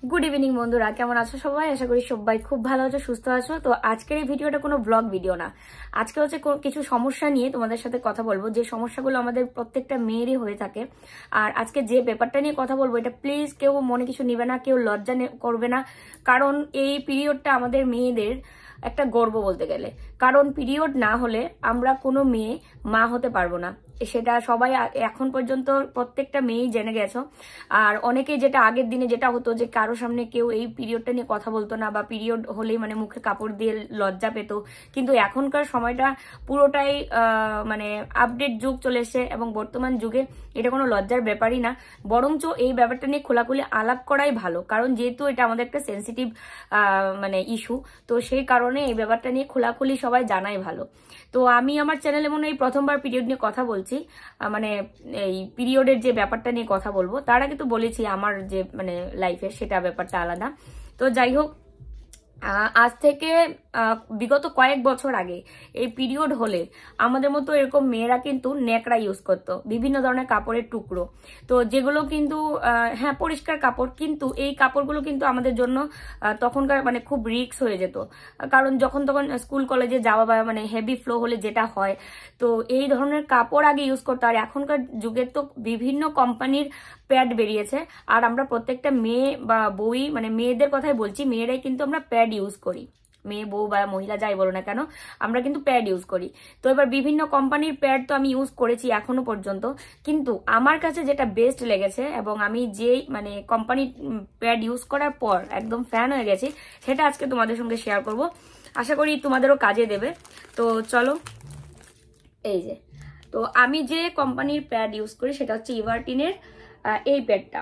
Good evening বন্ধুরা, কেমন আছো সবাই? আশা করি সবাই খুব ভালো আছো, সুস্থ আছো। তো আজকের এই ভিডিওটা কোনো ব্লগ ভিডিও না, আজকে হচ্ছে কিছু সমস্যা নিয়ে তোমাদের সাথে কথা বলবো, যে সমস্যাগুলো আমাদের প্রত্যেকটা মেয়েরই হয়ে থাকে। আর আজকে যে ব্যাপারটা নিয়ে কথা বলবো, এটা প্লিজ কেউ মনে কিছু নিবে না, কেউ লজ্জা করবে না, কারণ এই পিরিয়ডটা আমাদের মেয়েদের একটা গর্ব বলতে গেলে। কারণ পিরিয়ড না হলে আমরা কোনো মেয়ে মা হতে পারবো না, সেটা সবাই এখন পর্যন্ত প্রত্যেকটা মেয়েই জেনে গেছো। আর অনেকেই যেটা আগের দিনে যেটা হতো যে কারো সামনে কেউ এই পিরিয়ডটা নিয়ে কথা বলতো না, বা পিরিয়ড হলেই মানে মুখে কাপড় দিয়ে লজ্জা পেত, কিন্তু এখনকার সময়টা পুরোটাই মানে আপডেট যুগ চলে এসে, এবং বর্তমান যুগে এটা কোনো লজ্জার ব্যাপারই না, বরঞ্চ এই ব্যাপারটা নিয়ে খোলাখুলি আলাপ করাই ভালো। কারণ যেহেতু এটা আমাদের একটা সেন্সিটিভ মানে ইস্যু, তো সেই কারণে এই ব্যাপারটা নিয়ে খোলাখুলি সবাই জানাই ভালো। তো আমি আমার চ্যানেলে মনে হয় প্রথমবার পিরিয়ড নিয়ে কথা বলছি, মানে এই পিরিয়ডের যে ব্যাপারটা নিয়ে কথা বলবো। তার আগে তো বলেছি আমার যে মানে লাইফের সেটা ব্যাপারটা আলাদা। তো যাই হোক, আজ থেকে বিগত কয়েক বছর আগে এই পিরিয়ড হলে আমাদের মতো এরকম মেয়েরা কিন্তু ন্যাকড়া ইউজ করতো, বিভিন্ন ধরনের কাপড়ের টুকরো, তো যেগুলো কিন্তু হ্যাঁ পরিষ্কার কাপড়, কিন্তু এই কাপড়গুলো কিন্তু আমাদের জন্য তখনকার মানে খুব রিস্ক হয়ে যেত। কারণ যখন তখন স্কুল কলেজে যাওয়া বা মানে হেভি ফ্লো হলে যেটা হয়, তো এই ধরনের কাপড় আগে ইউজ করতো। আর এখনকার যুগে তো বিভিন্ন কোম্পানির প্যাড বেরিয়েছে, আর আমরা প্রত্যেকটা মেয়ে বা বউই, মানে মেয়েদের কথাই বলছি, মেয়েরাই কিন্তু আমরা প্যাড ইউজ করি, মেয়ে বউ বা মহিলা যাই বলো না কেন, আমরা কিন্তু প্যাড ইউজ করি। তো এবার বিভিন্ন কোম্পানির প্যাড তো আমি ইউজ করেছি এখনো পর্যন্ত, কিন্তু আমার কাছে যেটা বেস্ট লেগেছে এবং আমি যেই মানে কোম্পানির প্যাড ইউজ করার পর একদম ফ্যান হয়ে গেছি, সেটা আজকে তোমাদের সঙ্গে শেয়ার করব। আশা করি তোমাদেরও কাজে দেবে। তো চলো, এই যে, তো আমি যে কোম্পানির প্যাড ইউজ করি সেটা হচ্ছে ইভারটিনের এই প্যাডটা।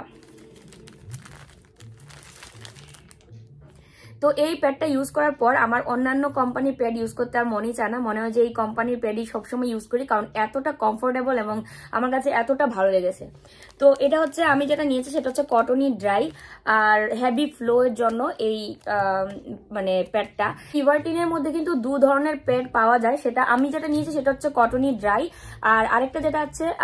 তো এই প্যাডটা ইউজ করার পর আমার অন্যান্য কোম্পানির প্যাড ইউজ করতে আর মনেই চায় না, মনে হয় যে এই কোম্পানির প্যাডই সবসময় ইউজ করি, কারণ এতটা কমফোর্টেবল এবং আমার কাছে এতটা ভালো লেগেছে। তো এটা হচ্ছে আমি যেটা নিয়েছি সেটা হচ্ছে কটনি ড্রাই আর হেভি ফ্লো এর জন্য এই মানে প্যাডটা। ইভারটিনের মধ্যে কিন্তু দু ধরনের প্যাড পাওয়া যায়, সেটা আমি যেটা নিয়েছি সেটা হচ্ছে কটনি ড্রাই, আর আরেকটা যেটা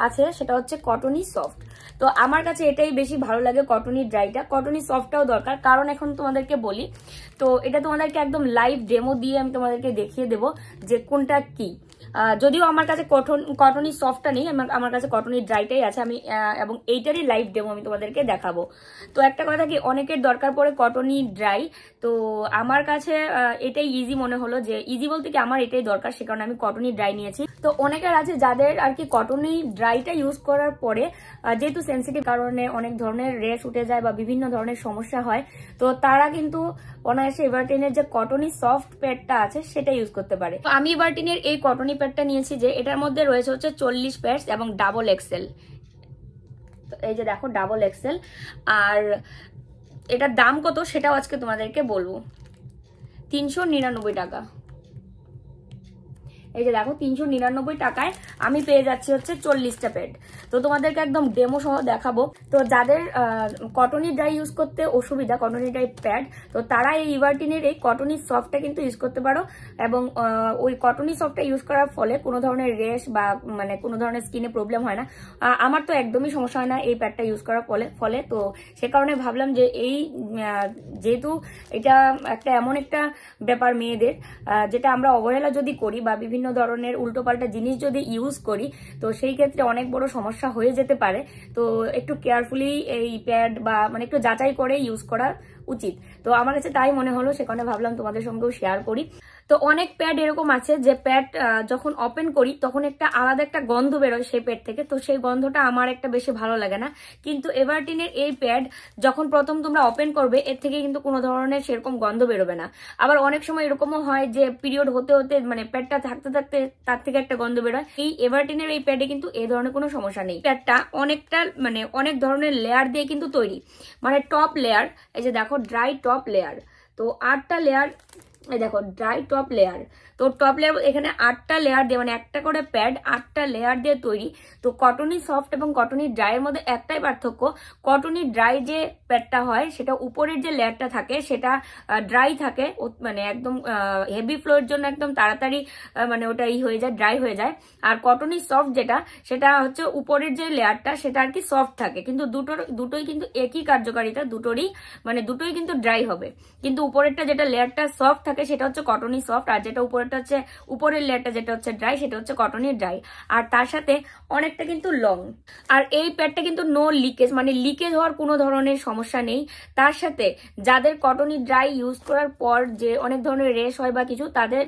আছে সেটা হচ্ছে কটনি সফট। তো আমার কাছে এটাই বেশি ভালো লাগে, কটনি ড্রাইটা। কটনি সফটটাও দরকার, কারণ এখন তোমাদেরকে বলি, তো এটা তোমাদেরকে একদম লাইভ ডেমো দিয়ে আমি তোমাদেরকে দেখিয়ে দেবো যে কোনটা কি। যদিও আমার কাছে কটনি সফটটা নেই, আমার কাছে কটনি ড্রাইটাই আছে, আমি এবং এইটারই লাইভ ডেমো আমি তোমাদেরকে দেখাবো। তো একটা কথা কি, অনেকের দরকার পড়ে কটনি ড্রাই, তো আমার কাছে এটাই ইজি মনে হলো, যে ইজি বলতে কি আমার এটাই দরকার, সে কারণে আমি কটনি ড্রাই নিয়েছি। তো অনেকের আছে যাদের আর কি কটনি ড্রাইটা ইউজ করার পরে যেহেতু সেন্সিটিভ কারণে অনেক ধরনের রেশ উঠে যায় বা বিভিন্ন ধরনের সমস্যা হয়, তো তারা কিন্তু অনায়াসে ইভারটিনের যে কটনি সফট প্যাডটা আছে সেটা ইউজ করতে পারে। তো আমি ইভারটিনের এই কটনি প্যাডটা নিয়েছি, যে এটার মধ্যে রয়েছে হচ্ছে 40 প্যাডস এবং ডাবল এক্সেল। এই যে দেখো ডাবল এক্সেল। আর এটার দাম কত সেটাও আজকে তোমাদেরকে বলবো, 399 টাকা। এই যে দেখো 399 টাকায় আমি পেয়ে যাচ্ছি হচ্ছে 40টা প্যাড। তো তোমাদেরকে একদম ডেমো সহ দেখাবো। তো যাদের কটনি ড্রাই ইউজ করতে অসুবিধা, কটনি ড্রাই প্যাড, তো তারা এই ইভারটিনের এই কটনি সফটটা কিন্তু ইউজ করতে পারো। এবং ওই কটনি সফটটা ইউজ করার ফলে কোনো ধরনের রেশ বা মানে কোনো ধরনের স্কিনে প্রবলেম হয় না। আমার তো একদমই সমস্যা হয় না এই প্যাডটা ইউজ করার ফলে। তো সে কারণে ভাবলাম যে এই যেহেতু এটা একটা এমন একটা ব্যাপার মেয়েদের, যেটা আমরা অবহেলা যদি করি বা বিভিন্ন ধরনের উল্টোপাল্টা জিনিস যদি ইউজ করি, তো সেই ক্ষেত্রে অনেক বড় সমস্যা হয়ে যেতে পারে। তো একটু কেয়ারফুলি এই প্যাড বা মানে একটু যাচাই করে ইউজ করা উচিত। তো আমার কাছে তাই মনে হলো, সে কারণে ভাবলাম তোমাদের সঙ্গেও শেয়ার করি। তো অনেক প্যাড এরকম আছে যে প্যাড যখন ওপেন করি তখন একটা আলাদা একটা গন্ধ বেরোয় সেই প্যাড থেকে, তো সেই গন্ধটা আমার একটা বেশি ভালো লাগে না। কিন্তু এভারটিনের এই প্যাড যখন প্রথম তোমরা ওপেন করবে, এর থেকে কিন্তু কোনো ধরনের সেরকম গন্ধ বেরোবে না। আবার অনেক সময় এরকমও হয় যে পিরিয়ড হতে হতে মানে প্যাডটা থাকতে থাকতে তার থেকে একটা গন্ধ বেরোয়। এই এভারটিনের এই প্যাডে কিন্তু এই ধরনের কোনো সমস্যা নেই। প্যাডটা অনেকটা মানে অনেক ধরনের লেয়ার দিয়ে কিন্তু তৈরি, মানে টপ লেয়ার, এই যে দেখো ড্রাই টপ লেয়ার, তো 8টা লেয়ার এই দেখো ড্রাই টপ লেয়ার। তো টপ লেয়ার এখানে 8টা লেয়ার দিয়ে, মানে একটা করে প্যাড 8টা লেয়ার দিয়ে তৈরি। তো কটনি সফট এবং কটনি ড্রাইয়ের মধ্যে একটাই পার্থক্য, কটনি ড্রাই যে প্যাডটা হয় সেটা উপরের যে লেয়ারটা থাকে সেটা ড্রাই থাকে, মানে একদম হেভি ফ্লোর জন্য একদম তাড়াতাড়ি মানে ওটা হয়ে যায়, ড্রাই হয়ে যায়। আর কটনি সফট যেটা, সেটা হচ্ছে উপরের যে লেয়ারটা সেটা আর কি সফট থাকে, কিন্তু দুটোই কিন্তু একই কার্যকারিতা, দুটোই কিন্তু ড্রাই হবে। কিন্তু উপরেরটা যেটা লেয়ারটা সফট থাকে সেটা হচ্ছে কটনি সফট, আর যেটা উপরের লেয়ারটা যেটা হচ্ছে ড্রাই সেটা হচ্ছে কটনি ড্রাই। আর তার সাথে অনেকটা কিন্তু লং। আর এই প্যাডটা কিন্তু নো লিকেজ, মানে লিকেজ হওয়ার কোনো ধরনের সমস্যা নেই। তার সাথে যাদের কটনি ড্রাই ইউজ করার পর যে অনেক ধরনের রেশ হয় বা কিছু,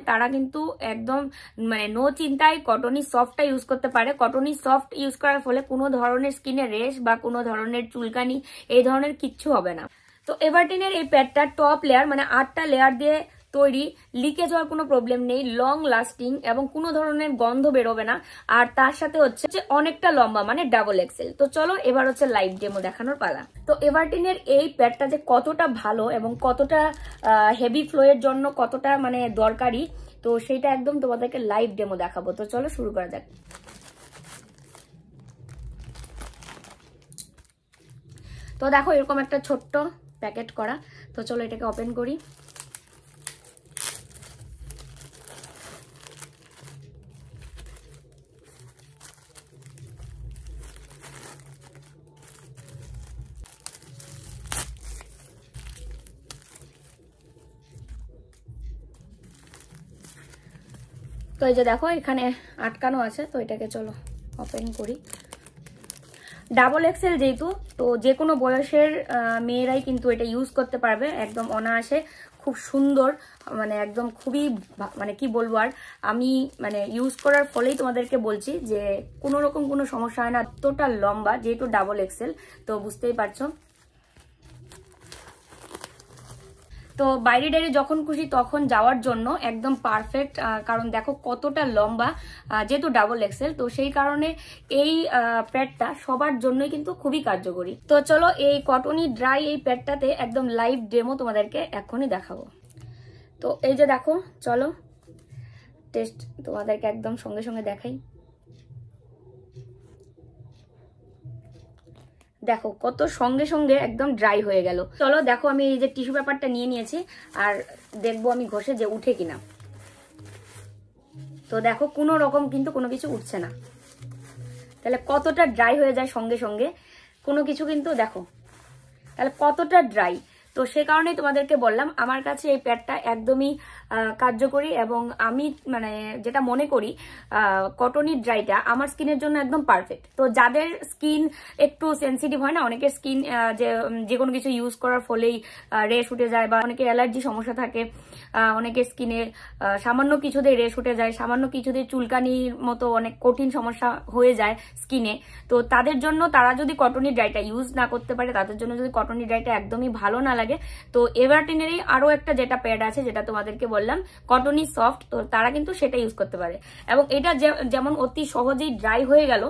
তারা কিন্তু একদম মানে নো চিন্তায় কটনি সফটটা ইউজ করতে পারে। কটনি সফট ইউজ করার ফলে কোনো ধরনের স্কিনে রেশ বা কোনো ধরনের চুলকানি এই ধরনের কিচ্ছু হবে না। তো এভারটিনের এই প্যাডটা টপ লেয়ার, মানে 8টা লেয়ার দিয়ে তৈরি, লিকেজ হওয়ার কোনো প্রবলেম নেই, লং লাস্টিং এবং কোনো ধরনের গন্ধ বেরোবে না। আর তার সাথে হচ্ছে অনেকটা লম্বা, মানে ডাবল এক্সেল। তো চলো এবার হচ্ছে লাইভ ডেমো দেখানোর পালা। তো এভারটিনের এই প্যাডটা যে কতটা ভালো এবং কতটা হেভি ফ্লোয়ের জন্য কতটা মানে দরকারি, তো সেটা একদম তোমাদেরকে লাইভ ডেমো দেখাবো। তো চলো শুরু করা যাক। তো দেখো এরকম একটা ছোট্ট প্যাকেট করা। তো চলো এটাকে ওপেন করি। তো এই যে দেখো এখানে আটকানো আছে, তো এটাকে চলো ওপেন করি। ডাবল এক্সেল যেহেতু, তো যে কোনো বয়সের মেয়েরাই কিন্তু এটা ইউজ করতে পারবে একদম অনায়াসে, খুব সুন্দর, মানে একদম খুবই মানে কি বলবো, আর আমি মানে ইউজ করার ফলেই তোমাদেরকে বলছি যে কোনো রকম কোনো সমস্যা হয় না। এতটা লম্বা, যেহেতু ডাবল এক্সেল তো বুঝতেই পারছো। তো বাইরে ডাইরে যখন খুশি তখন যাওয়ার জন্য একদম পারফেক্ট, কারণ দেখো কতটা লম্বা, যেহেতু ডাবল এক্সেল, তো সেই কারণে এই প্যাডটা সবার জন্যই কিন্তু খুবই কার্যকরী। তো চলো এই কটনি ড্রাই এই প্যাডটাতে একদম লাইভ ডেমো তোমাদেরকে এখনই দেখাবো। তো এই যে দেখো, চলো টেস্ট তোমাদেরকে একদম সঙ্গে সঙ্গে দেখাই। দেখো কত সঙ্গে সঙ্গে একদম ড্রাই হয়ে গেল। চলো দেখো আমি এই যে টিস্যু পেপারটা নিয়ে নিয়েছি, আর দেখবো আমি ঘষে যে উঠে কিনা। তো দেখো কোনো রকম কিন্তু কোনো কিছু উঠছে না, তাহলে কতটা ড্রাই হয়ে যায় সঙ্গে সঙ্গে, কোনো কিছু কিন্তু দেখো তাহলে কতটা ড্রাই। তো সে কারণেই তোমাদেরকে বললাম আমার কাছে এই প্যাডটা একদমই কার্যকরী, এবং আমি মানে যেটা মনে করি কটনি ড্রাইটা আমার স্কিনের জন্য একদম পারফেক্ট। তো যাদের স্কিন একটু সেন্সিটিভ হয় না, অনেকের স্কিন যে কোনো কিছু ইউজ করার ফলেই রেশ উঠে যায়, বা অনেকের অ্যালার্জি সমস্যা থাকে, অনেকের স্কিনে সামান্য কিছুতে রেশ উঠে যায়, সামান্য কিছুতে চুলকানির মতো অনেক কঠিন সমস্যা হয়ে যায় স্কিনে। তো তাদের জন্য, তারা যদি কটনি ড্রাইটা ইউজ না করতে পারে, তাদের জন্য যদি কটনি ড্রাইটা একদমই ভালো না লাগে, তো এভারটিনেরই আরো একটা যেটা প্যাড আছে যেটা তোমাদেরকে বললাম কটনি সফট, তো তারা কিন্তু সেটা ইউজ করতে পারে। এবং এটা যেমন অতি সহজেই ড্রাই হয়ে গেল,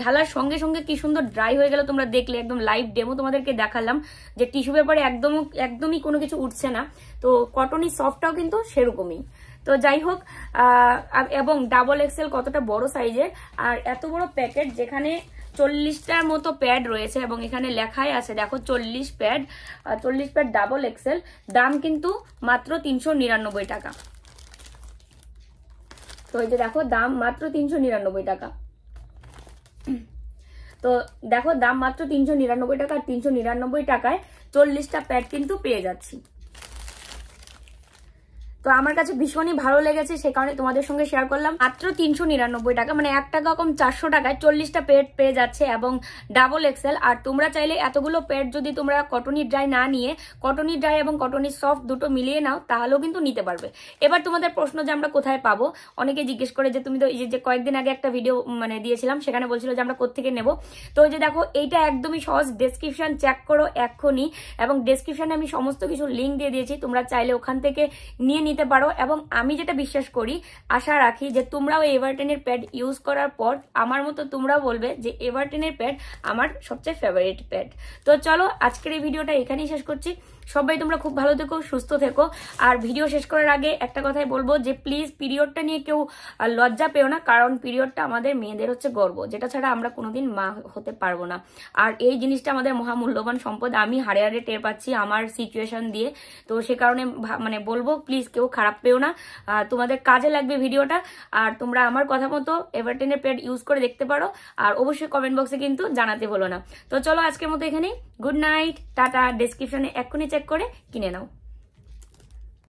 ঢালার সঙ্গে সঙ্গে কি সুন্দর ড্রাই হয়ে গেল, তোমরা দেখলে একদম লাইভ ডেমো তোমাদেরকে দেখালাম যে টিস্যু পেপারে একদমই কোনো কিছু উঠছে না। তো কটনি সফটটাও কিন্তু সেরকমই। তো যাই হোক, এবং ডাবল এক্সেল কতটা বড় সাইজের, আর এত বড় প্যাকেট যেখানে 40টার মতো প্যাড রয়েছে, এবং এখানে লেখাই আছে দেখো 40 প্যাড ডাবল এক্সেল, দাম কিন্তু মাত্র 399 টাকা। তো এই যে দেখো দাম মাত্র 399 টাকা। তো দেখো দাম মাত্র 399 টাকা, আর 399 টাকায় 40টা প্যাড কিন্তু পেয়ে যাচ্ছি। তো আমার কাছে ভীষণই ভালো লেগেছে, সে কারণে তোমাদের সঙ্গে শেয়ার করলাম। মাত্র 399 টাকা, মানে 1 টাকা কম 400 টাকায় 40টা প্যাড পেয়ে যাচ্ছে, এবং ডাবল এক্সেল। আর তোমরা চাইলে এতগুলো প্যাড যদি তোমরা কটনি ড্রাই না নিয়ে কটনি ড্রাই এবং কটনি সফট দুটো মিলিয়ে নাও, তাহলেও কিন্তু নিতে পারবে। এবার তোমাদের প্রশ্ন যে আমরা কোথায় পাবো, অনেকে জিজ্ঞেস করে যে তুমি তো এই যে কয়েকদিন আগে একটা ভিডিও মানে দিয়েছিলাম, সেখানে বলছিল যে আমরা কোত্থেকে নেব। তো এই যে দেখো এইটা একদমই সহজ, ডেসক্রিপশন চেক করো এক্ষুনি, এবং ডেসক্রিপশনে আমি সমস্ত কিছু লিঙ্ক দিয়ে দিয়েছি, তোমরা চাইলে ওখান থেকে নিয়ে নিতে পারো। এবং আমি যেটা বিশ্বাস করি, আশা রাখি যে তোমরাও এভারটেনের প্যাড ইউজ করার পর আমার মতো তোমরাও বলবে যে এভারটেনের প্যাড আমার সবচেয়ে ফেভারিট প্যাড। তো চলো আজকের এই ভিডিওটা এখানেই শেষ করছি। সবাই তোমরা খুব ভালো থেকো, সুস্থ থেকো। আর ভিডিও শেষ করার আগে একটা কথাই বলবো যে প্লিজ পিরিয়ডটা নিয়ে কেউ লজ্জা পেও না, কারণ পিরিয়ডটা আমাদের মেয়েদের হচ্ছে গর্ব, যেটা ছাড়া আমরা কোনোদিন মা হতে পারবো না। আর এই জিনিসটা আমাদের মহামূল্যবান সম্পদ, আমি হাড়ে হাড়ে টের পাচ্ছি আমার সিচুয়েশন দিয়ে। তো সে কারণে মানে বলবো প্লিজ কেউ খারাপ পেও না, তোমাদের কাজে লাগবে ভিডিওটা। আর তোমরা আমার কথা মতো এভারটেনের প্যাড ইউজ করে দেখতে পারো, আর অবশ্যই কমেন্ট বক্সে কিন্তু জানাতে ভুলো না। তো চলো আজকের মতো এখানেই, গুড নাইট, টাটা। ডেসক্রিপশনে এক্ষুনি চেক করে কিনে নাও।